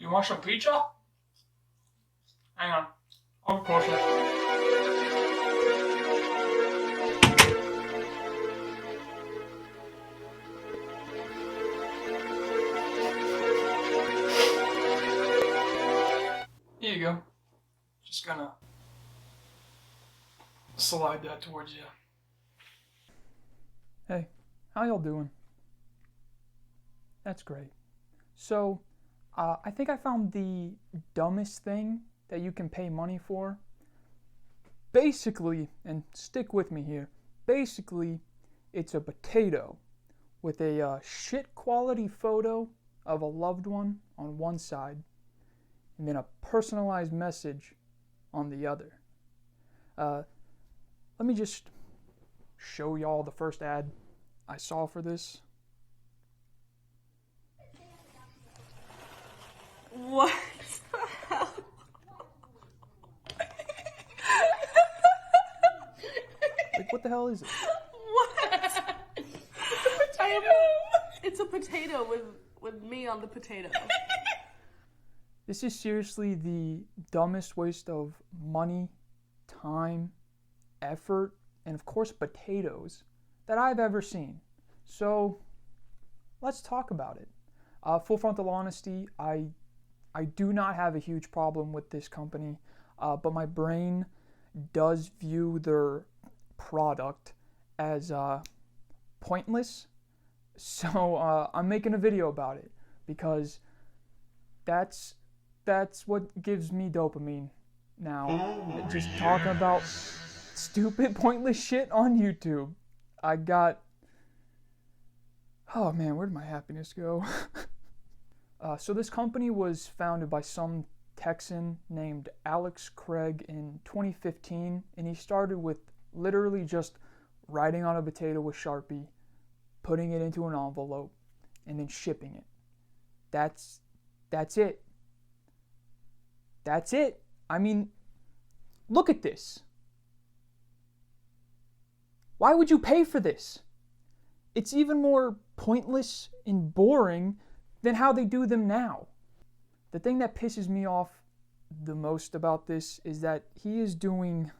You want some pizza? Hang on. I'll be closer. Here you go. Just gonna slide that towards you. Hey, how y'all doing? That's great. So, I think I found the dumbest thing that you can pay money for. Basically, and stick with me here, basically, it's a potato with a shit quality photo of a loved one on one side, and then a personalized message on the other. Let me just show y'all the first ad I saw for this. What the hell? Like, what the hell is it? What? It's a potato with me on the potato. This is seriously the dumbest waste of money, time, effort, and of course potatoes that I've ever seen. So let's talk about it. Full frontal honesty, I do not have a huge problem with this company, but my brain does view their product as pointless. So I'm making a video about it because that's what gives me dopamine now. Just talking about stupid, pointless shit on YouTube. Oh man, where did my happiness go? So this company was founded by some Texan named Alex Craig in 2015, and he started with literally just writing on a potato with Sharpie, putting it into an envelope, and then shipping it. That's it. That's it. I mean, look at this. Why would you pay for this? It's even more pointless and boring than how they do them now. The thing that pisses me off the most about this is that he is doing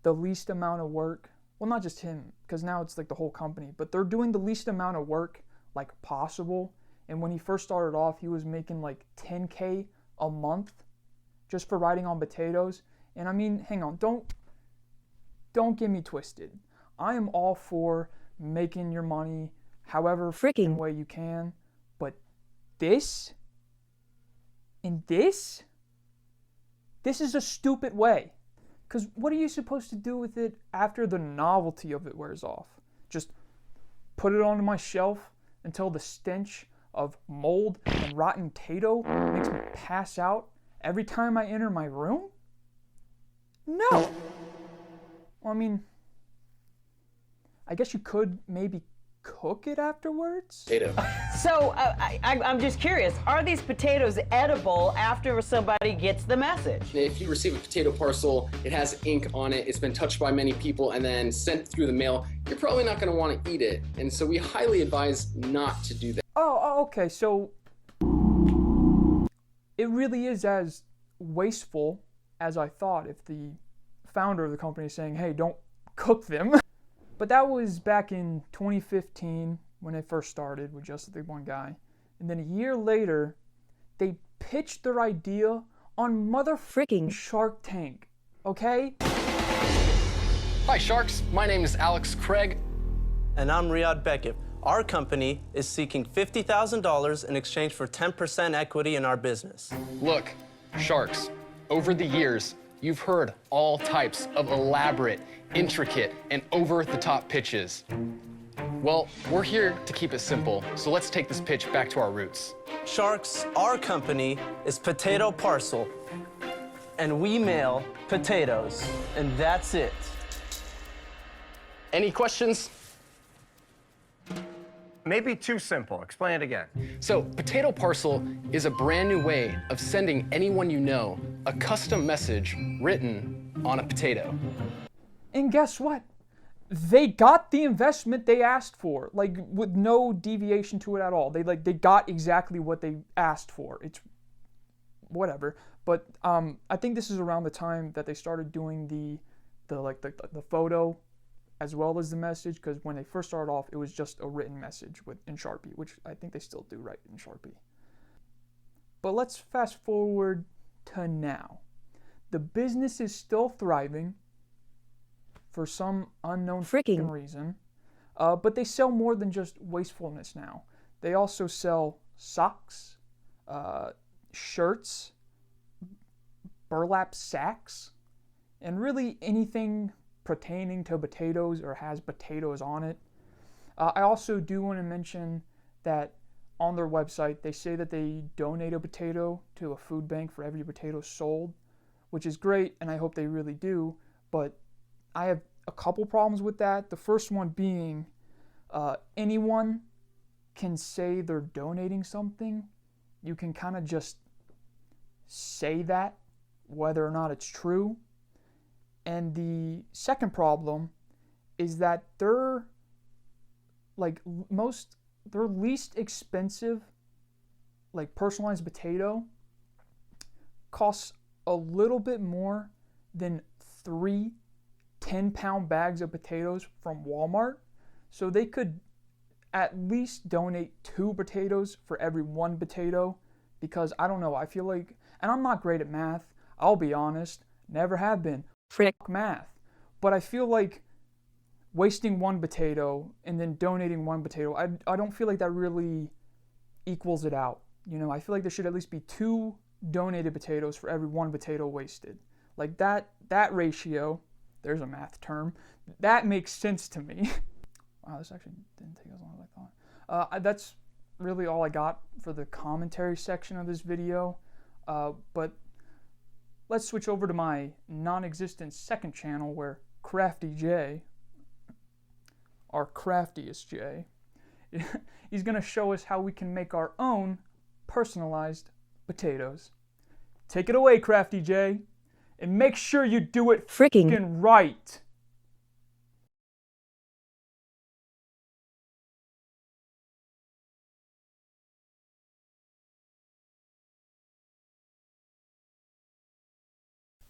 the least amount of work. Well, not just him, because now it's like the whole company, but they're doing the least amount of work like possible. And when he first started off, he was making like $10K a month just for writing on potatoes. And I mean, hang on, don't get me twisted. I am all for making your money however freaking way you can, but this is a stupid way. Because what are you supposed to do with it after the novelty of it wears off? Just put it onto my shelf until the stench of mold and rotten potato makes me pass out every time I enter my room? No. Well, I mean, I guess you could maybe cook it afterwards? Potato. So, I'm just curious, are these potatoes edible after somebody gets the message? If you receive a potato parcel, it has ink on it, it's been touched by many people and then sent through the mail, you're probably not going to want to eat it. And so we highly advise not to do that. Oh, okay, so it really is as wasteful as I thought if the founder of the company is saying, hey, don't cook them. But that was back in 2015 when it first started with just the one guy. And then a year later, they pitched their idea on motherfucking Shark Tank. Okay? Hi Sharks, my name is Alex Craig. And I'm Riyad Beckett. Our company is seeking $50,000 in exchange for 10% equity in our business. Look, Sharks, over the years, you've heard all types of elaborate, intricate, and over-the-top pitches. Well, we're here to keep it simple, so let's take this pitch back to our roots. Sharks, our company is Potato Parcel, and we mail potatoes, and that's it. Any questions? Maybe too simple. Explain it again. So, Potato Parcel is a brand new way of sending anyone you know a custom message written on a potato. And guess what? They got the investment they asked for, like with no deviation to it at all. They got exactly what they asked for. It's whatever. But I think this is around the time that they started doing the photo as well as the message, because when they first started off, it was just a written message in Sharpie, which I think they still do write in Sharpie. But let's fast forward to now. The business is still thriving for some unknown freaking reason, but they sell more than just wastefulness now. They also sell socks, shirts, burlap sacks, and really anything pertaining to potatoes or has potatoes on it. I also do want to mention that on their website, they say that they donate a potato to a food bank for every potato sold, which is great, and I hope they really do, but I have a couple problems with that. The first one being anyone can say they're donating something. You can kind of just say that, whether or not it's true. And the second problem is that their least expensive personalized potato costs a little bit more than 3 10-pound bags of potatoes from Walmart. So they could at least donate 2 potatoes for every 1 potato, because I don't know, I feel like, and I'm not great at math, I'll be honest, never have been. Frick math. But I feel like wasting 1 potato and then donating 1 potato, I don't feel like that really equals it out. You know, I feel like there should at least be 2 donated potatoes for every 1 potato wasted. Like that ratio, there's a math term, that makes sense to me. Wow, this actually didn't take as long as I thought. That's really all I got for the commentary section of this video. But let's switch over to my non-existent second channel where Crafty J, our craftiest J, he's going to show us how we can make our own personalized potatoes. Take it away, Crafty J, and make sure you do it freaking right.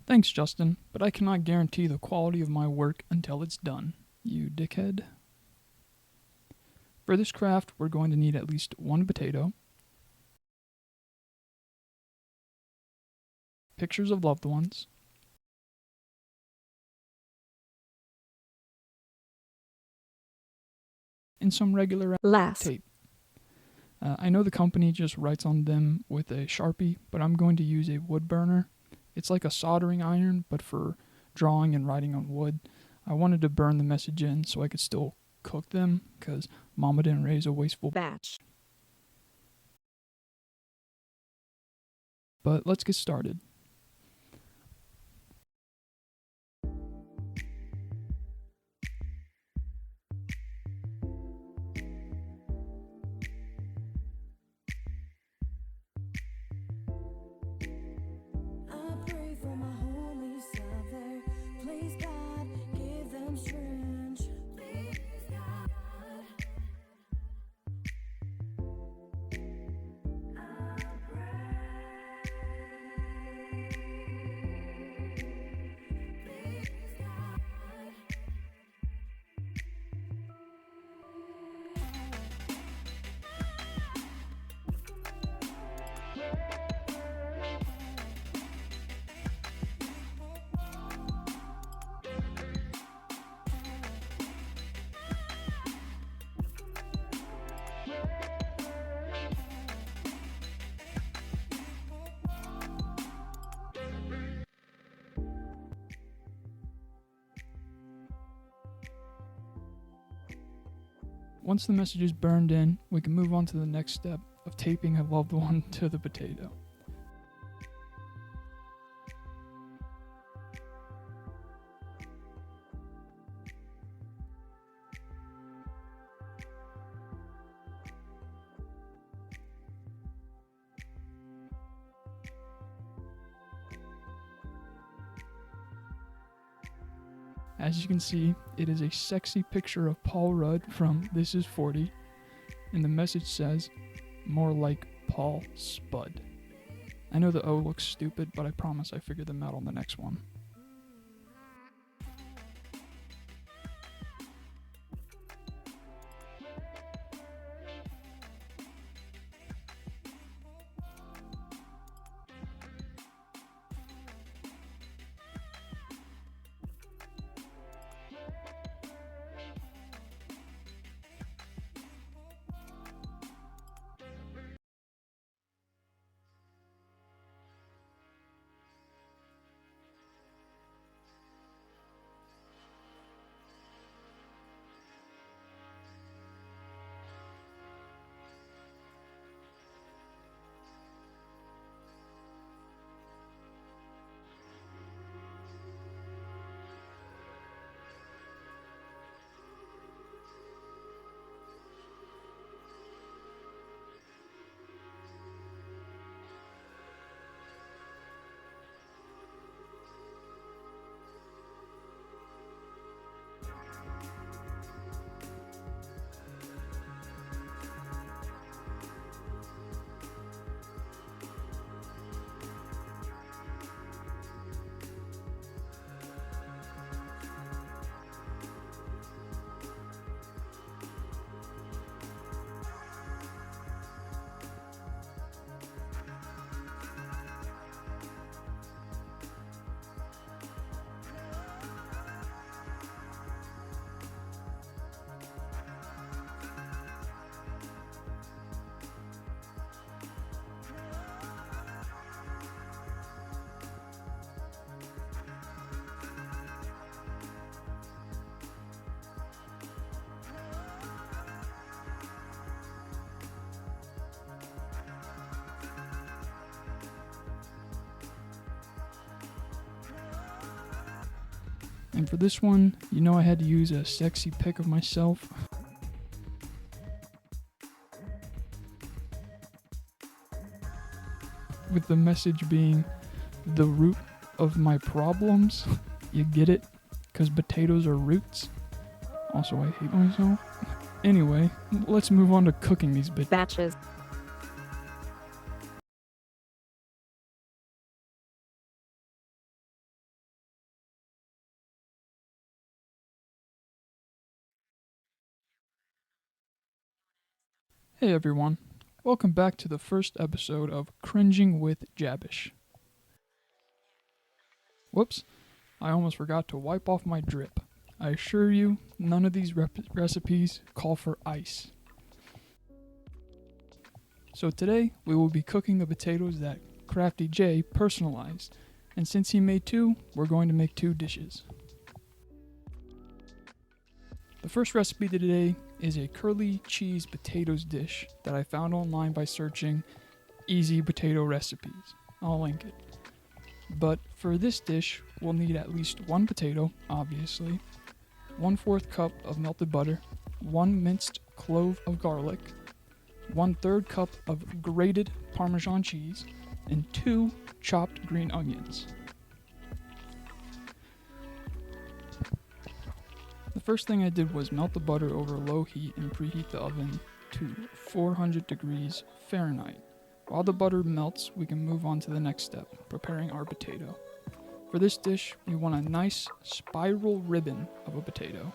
Thanks, Justin, but I cannot guarantee the quality of my work until it's done, you dickhead. For this craft, we're going to need at least 1 potato, pictures of loved ones, and some regular tape. I know the company just writes on them with a Sharpie, but I'm going to use a wood burner. It's like a soldering iron, but for drawing and writing on wood. I wanted to burn the message in so I could still cook them, because Mama didn't raise a wasteful batch. But let's get started. Once the message is burned in, we can move on to the next step of taping a loved one to the potato. As you can see, it is a sexy picture of Paul Rudd from This Is 40, and the message says, "More like Paul Spud." I know the O looks stupid, but I promise I figured them out on the next one. And for this one, you know I had to use a sexy pic of myself. With the message being the root of my problems. You get it? Because potatoes are roots. Also, I hate myself. Anyway, let's move on to cooking these batches. Hey everyone, welcome back to the first episode of Cringing with Jabish. Whoops, I almost forgot to wipe off my drip. I assure you, none of these recipes call for ice. So today, we will be cooking the potatoes that Crafty J personalized, and since he made two, we're going to make two dishes. The first recipe today is a curly cheese potatoes dish that I found online by searching easy potato recipes. I'll link it. But for this dish, we'll need at least one potato, obviously, 1/4 cup of melted butter, 1 minced clove of garlic, 1/3 cup of grated Parmesan cheese, and 2 chopped green onions. The first thing I did was melt the butter over low heat and preheat the oven to 400 degrees Fahrenheit. While the butter melts, we can move on to the next step, preparing our potato. For this dish, we want a nice spiral ribbon of a potato.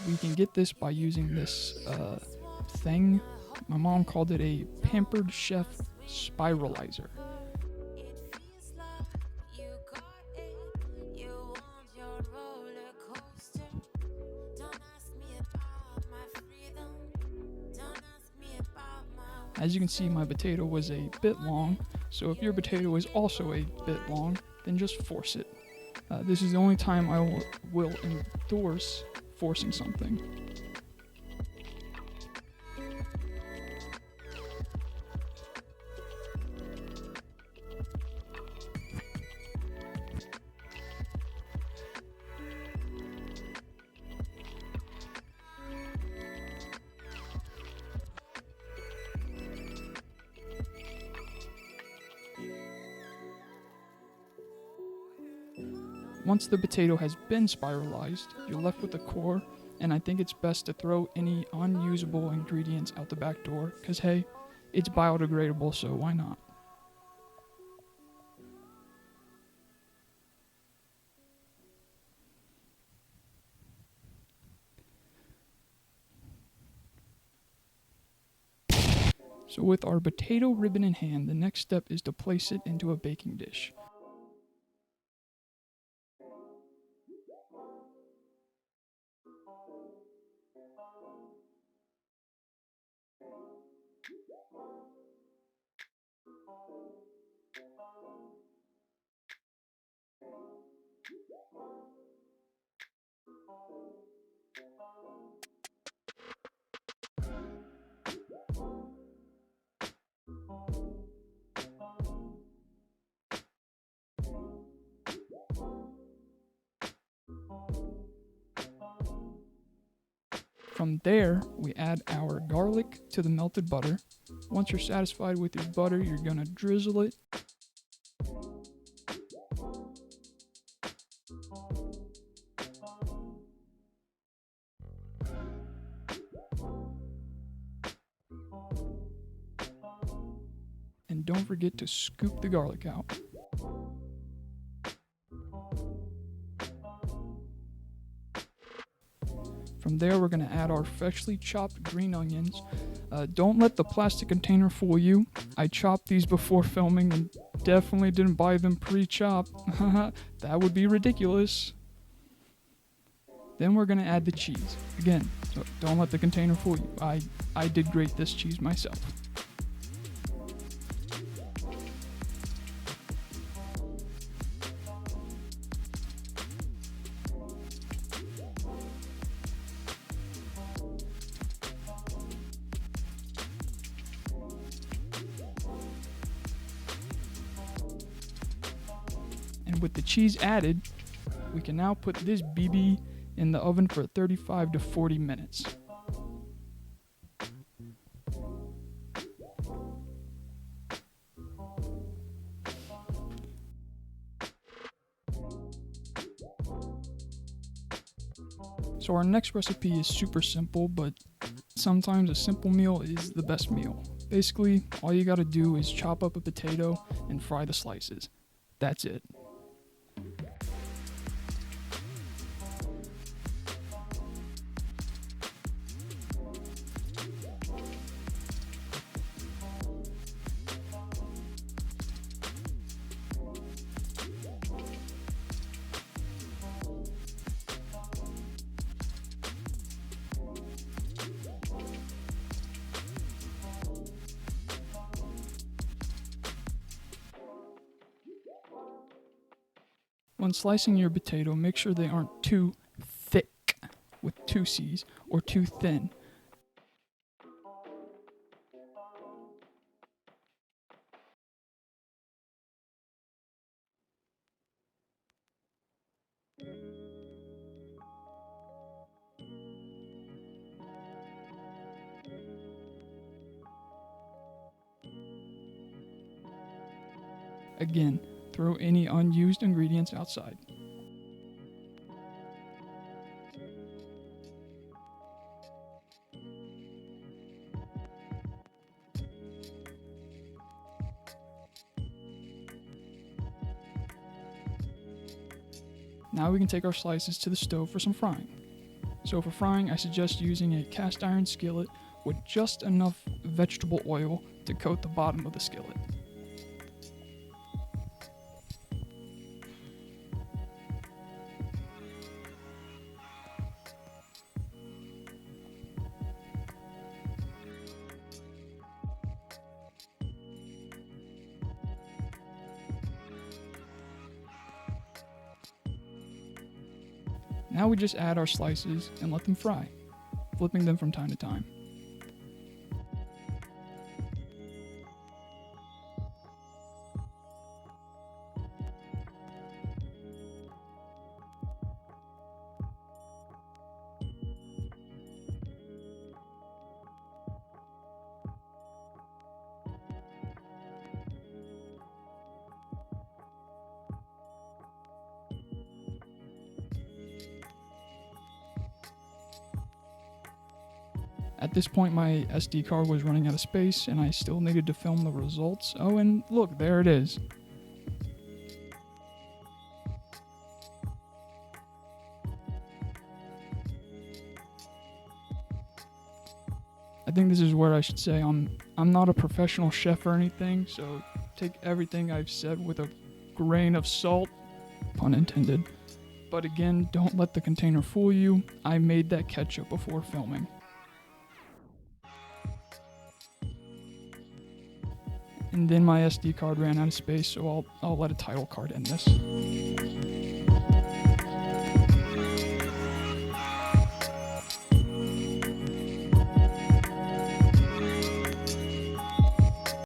We can get this by using this thing. My mom called it a Pampered Chef spiralizer. As you can see, my potato was a bit long, so if your potato is also a bit long, then just force it. This is the only time I will endorse forcing something. Once the potato has been spiralized, you're left with the core, and I think it's best to throw any unusable ingredients out the back door, because hey, it's biodegradable, so why not? So with our potato ribbon in hand, the next step is to place it into a baking dish. From there, we add our garlic to the melted butter. Once you're satisfied with your butter, you're gonna drizzle it. And don't forget to scoop the garlic out. From there, we're going to add our freshly chopped green onions. Don't let the plastic container fool you. I chopped these before filming and definitely didn't buy them pre-chopped. That would be ridiculous. Then we're going to add the cheese. Again, so don't let the container fool you. I did grate this cheese myself. And with the cheese added, we can now put this BB in the oven for 35 to 40 minutes. So our next recipe is super simple, but sometimes a simple meal is the best meal. Basically, all you gotta do is chop up a potato and fry the slices. That's it. When slicing your potato, make sure they aren't too thick, with 2 C's, or too thin. Again, throw any unused ingredients outside. Now we can take our slices to the stove for some frying. So for frying, I suggest using a cast iron skillet with just enough vegetable oil to coat the bottom of the skillet. Now we just add our slices and let them fry, flipping them from time to time. At this point, my SD card was running out of space, and I still needed to film the results. Oh, and look, there it is. At think this is where I should say I'm not a professional chef or anything, so take everything I've said with a grain of salt, pun intended. But again, don't let the container fool you. I made that ketchup before filming. And then my SD card ran out of space, so I'll let a title card in this.